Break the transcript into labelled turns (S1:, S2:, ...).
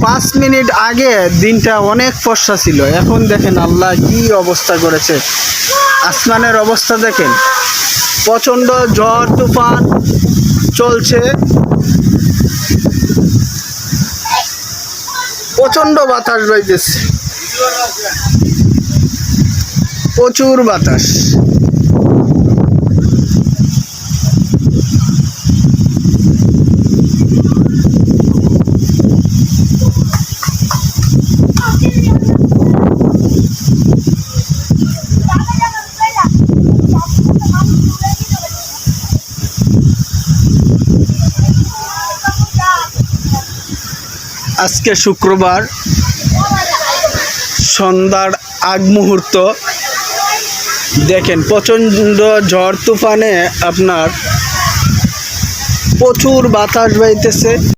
S1: 5 minute আগে দিনটা অনেক ফর্সা ছিল, এখন দেখেন আল্লাহ কি অবস্থা করেছে। আসমানের অবস্থা দেখেন, প্রচণ্ড ঝড় তুফান চলছে, প্রচণ্ড বাতাস বইতেছে, প্রচুর বাতাস। আজকে শুক্রবার সন্ধ্যার আগ মুহূর্ত, দেখেন প্রচণ্ড ঝড় তুফানে আপনার প্রচুর বাতাস বইতেছে।